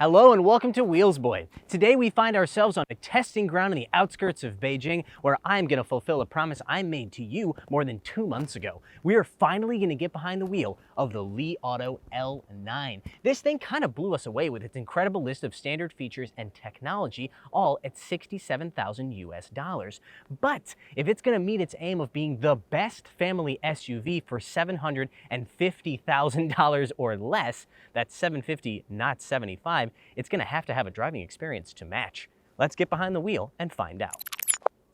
Hello and welcome to Wheels Boy. Today we find ourselves on a testing ground in the outskirts of Beijing where I'm going to fulfill a promise I made to you more than 2 months ago. We are finally going to get behind the wheel of the Li Auto L9. This thing kind of blew us away with its incredible list of standard features and technology, all at $67,000 US. But if it's going to meet its aim of being the best family SUV for $750,000 or less, that's $750, not $75, it's going to have a driving experience to match. Let's get behind the wheel and find out.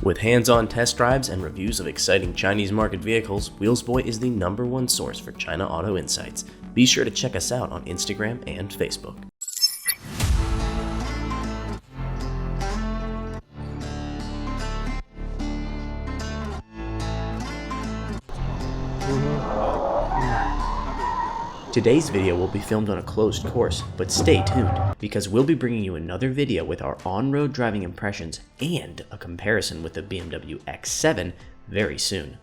With hands-on test drives and reviews of exciting Chinese market vehicles, Wheelsboy is the #1 source for China auto insights. Be sure to check us out on Instagram and Facebook. Today's video will be filmed on a closed course, but stay tuned, because we'll be bringing you another video with our on-road driving impressions and a comparison with the BMW X7 very soon.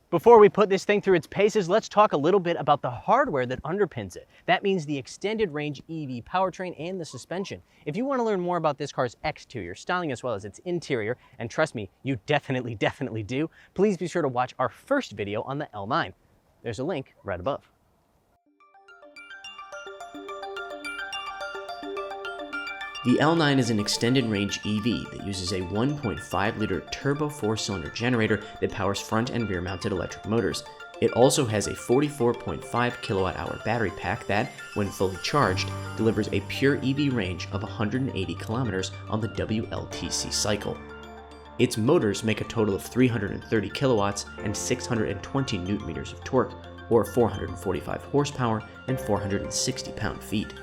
Before we put this thing through its paces, let's talk a little bit about the hardware that underpins it. That means the extended range EV powertrain and the suspension. If you want to learn more about this car's exterior styling as well as its interior, and trust me, you definitely do, please be sure to watch our first video on the L9. There's a link right above. The L9 is an extended range EV that uses a 1.5-liter turbo 4-cylinder generator that powers front and rear mounted electric motors. It also has a 44.5 kilowatt-hour battery pack that, when fully charged, delivers a pure EV range of 180 kilometers on the WLTC cycle. Its motors make a total of 330 kilowatts and 620 newton-meters of torque, or 445 horsepower and 460 pound-feet.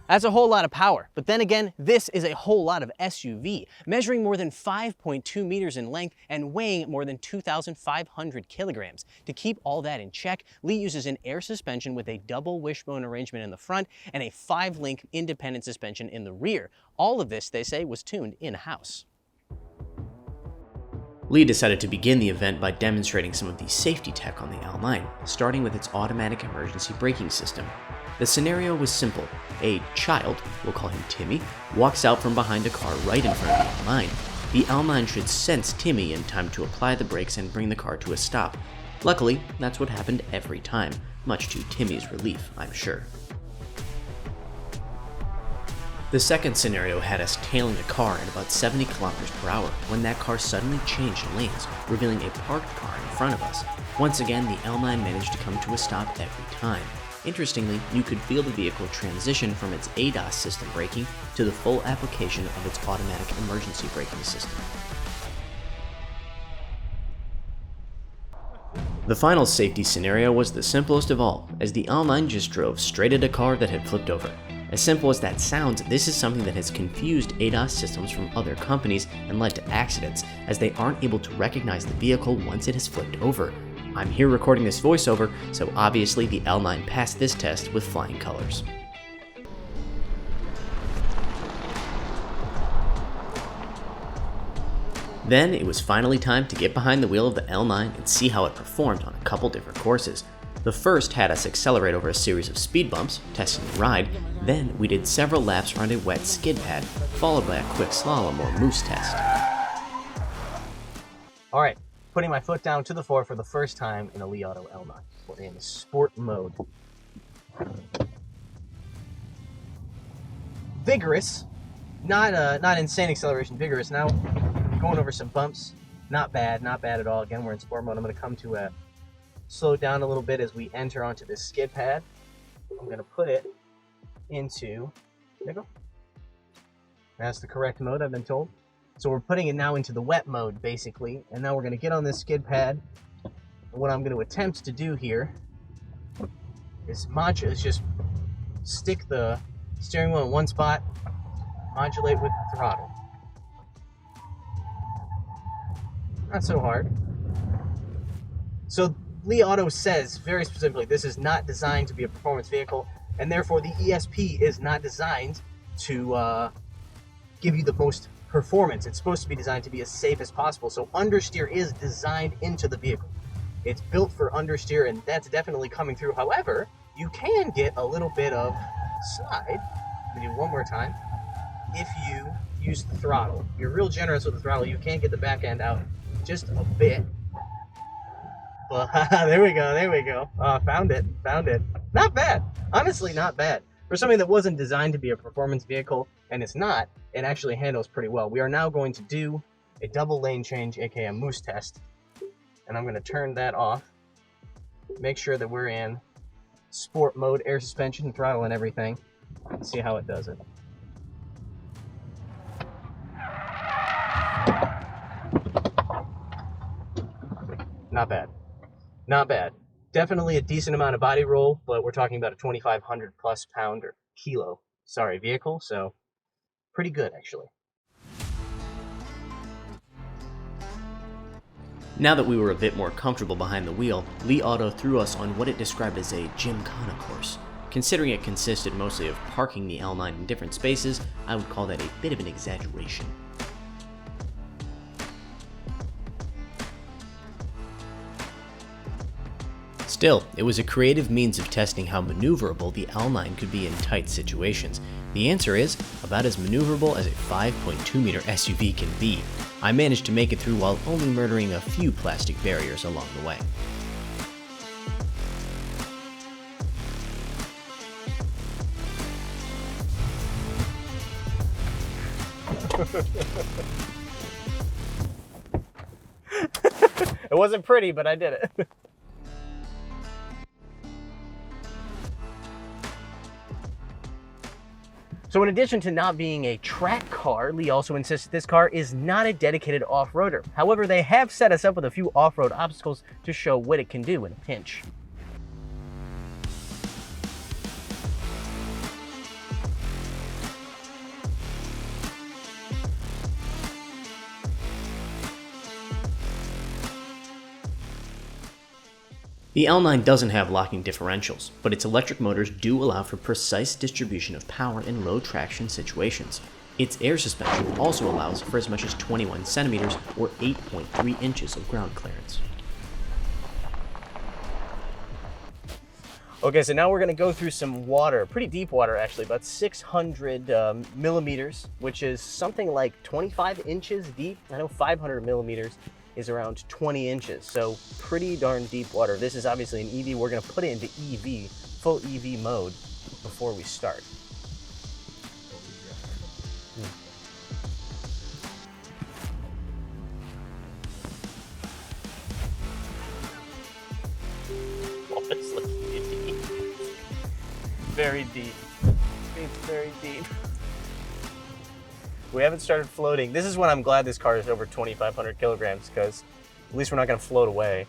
That's a whole lot of power, but then again, this is a whole lot of SUV, measuring more than 5.2 meters in length and weighing more than 2,500 kilograms. To keep all that in check, Li uses an air suspension with a double wishbone arrangement in the front and a 5-link independent suspension in the rear. All of this, they say, was tuned in-house. Li decided to begin the event by demonstrating some of the safety tech on the L9, starting with its automatic emergency braking system. The scenario was simple. A child, we'll call him Timmy, walks out from behind a car right in front of the L9. The L9 should sense Timmy in time to apply the brakes and bring the car to a stop. Luckily, that's what happened every time, much to Timmy's relief, I'm sure. The second scenario had us tailing a car at about 70 kilometers per hour when that car suddenly changed lanes, revealing a parked car in front of us. Once again, the L9 managed to come to a stop every time. Interestingly, you could feel the vehicle transition from its ADAS system braking to the full application of its automatic emergency braking system. The final safety scenario was the simplest of all, as the L9 just drove straight at a car that had flipped over. As simple as that sounds, this is something that has confused ADAS systems from other companies and led to accidents, as they aren't able to recognize the vehicle once it has flipped over. I'm here recording this voiceover, so obviously the L9 passed this test with flying colors. Then it was finally time to get behind the wheel of the L9 and see how it performed on a couple different courses. The first had us accelerate over a series of speed bumps, testing the ride. Then we did several laps around a wet skid pad, followed by a quick slalom or moose test. All right. Putting my foot down to the floor for the first time in a Li Auto L9. We're in sport mode. Vigorous, not insane acceleration, vigorous. Now going over some bumps, not bad at all. Again, we're in sport mode. I'm going to come to a slow down a little bit as we enter onto this skid pad. I'm going to put it into, there you go. That's the correct mode, I've been told. So we're putting it now into the wet mode, basically, and now we're going to get on this skid pad. And what I'm going to attempt to do here is just stick the steering wheel in one spot, modulate with the throttle. Not so hard. So Li Auto says very specifically this is not designed to be a performance vehicle, and therefore the ESP is not designed to give you the most performance. It's supposed to be designed to be as safe as possible. So understeer is designed into the vehicle. It's built for understeer, and that's definitely coming through. However, you can get a little bit of slide. Let me do one more time. If you use the throttle, you're real generous with the throttle, you can get the back end out just a bit. But there we go. Found it. Not bad. Honestly, not bad. For something that wasn't designed to be a performance vehicle, and it's not, it actually handles pretty well. We are now going to do a double lane change, aka a moose test. And I'm going to turn that off. Make sure that we're in sport mode, air suspension, throttle, and everything. Let's see how it does it. Not bad. Not bad. Definitely a decent amount of body roll, but we're talking about a 2,500 plus pound or kilo, vehicle, so pretty good actually. Now that we were a bit more comfortable behind the wheel, Li Auto threw us on what it described as a gymkhana course. Considering it consisted mostly of parking the L9 in different spaces, I would call that a bit of an exaggeration. Still, it was a creative means of testing how maneuverable the L9 could be in tight situations. The answer is about as maneuverable as a 5.2 meter SUV can be. I managed to make it through while only murdering a few plastic barriers along the way. It wasn't pretty, but I did it. So in addition to not being a track car, Lee also insists this car is not a dedicated off-roader. However, they have set us up with a few off-road obstacles to show what it can do in a pinch. The L9 doesn't have locking differentials, but its electric motors do allow for precise distribution of power in low traction situations. Its air suspension also allows for as much as 21 centimeters or 8.3 inches of ground clearance. Okay, so now we're going to go through some water, pretty deep water actually, about 600 millimeters, which is something like 25 inches deep. I know 500 millimeters is around 20 inches, so pretty darn deep water. This is obviously an EV. We're going to put it into EV, full EV mode before we start. Very deep. It's very deep. We haven't started floating. This is when I'm glad this car is over 2,500 kilograms, because at least we're not going to float away.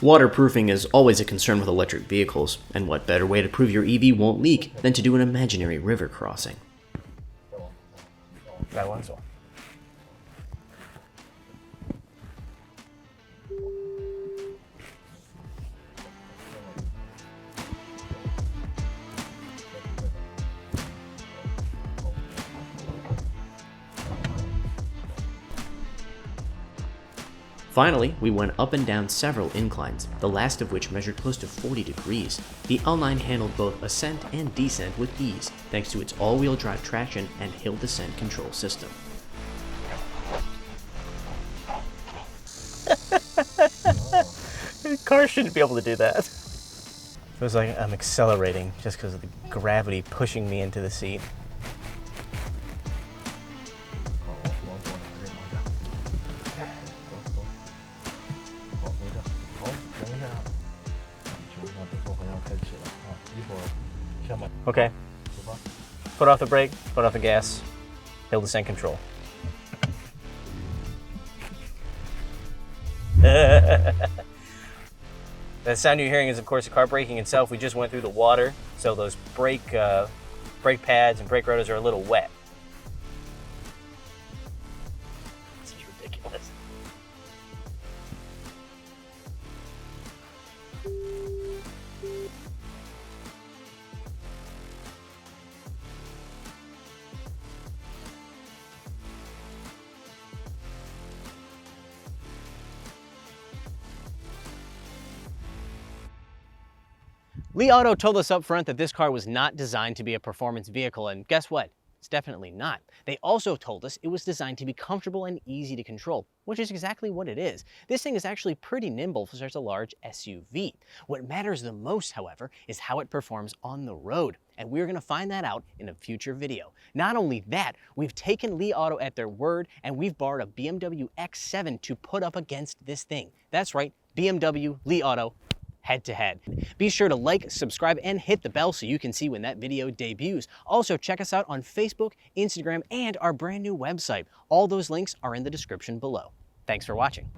Waterproofing is always a concern with electric vehicles, and what better way to prove your EV won't leak than to do an imaginary river crossing. That one's all. Finally, we went up and down several inclines, the last of which measured close to 40 degrees. The L9 handled both ascent and descent with ease, thanks to its all-wheel drive traction and hill descent control system. The car shouldn't be able to do that. Feels like I'm accelerating just because of the gravity pushing me into the seat. Okay. Foot off the brake, foot off the gas, hill descent control. That sound you're hearing is, of course, the car braking itself. We just went through the water, so those brake pads and brake rotors are a little wet. This is ridiculous. Li Auto told us up front that this car was not designed to be a performance vehicle, and guess what? It's definitely not. They also told us it was designed to be comfortable and easy to control, which is exactly what it is. This thing is actually pretty nimble for such a large SUV. What matters the most, however, is how it performs on the road, and we're gonna find that out in a future video. Not only that, we've taken Li Auto at their word, and we've borrowed a BMW X7 to put up against this thing. That's right, BMW, Li Auto, head to head. Be sure to like, subscribe, and hit the bell so you can see when that video debuts. Also, check us out on Facebook, Instagram, and our brand new website. All those links are in the description below. Thanks for watching.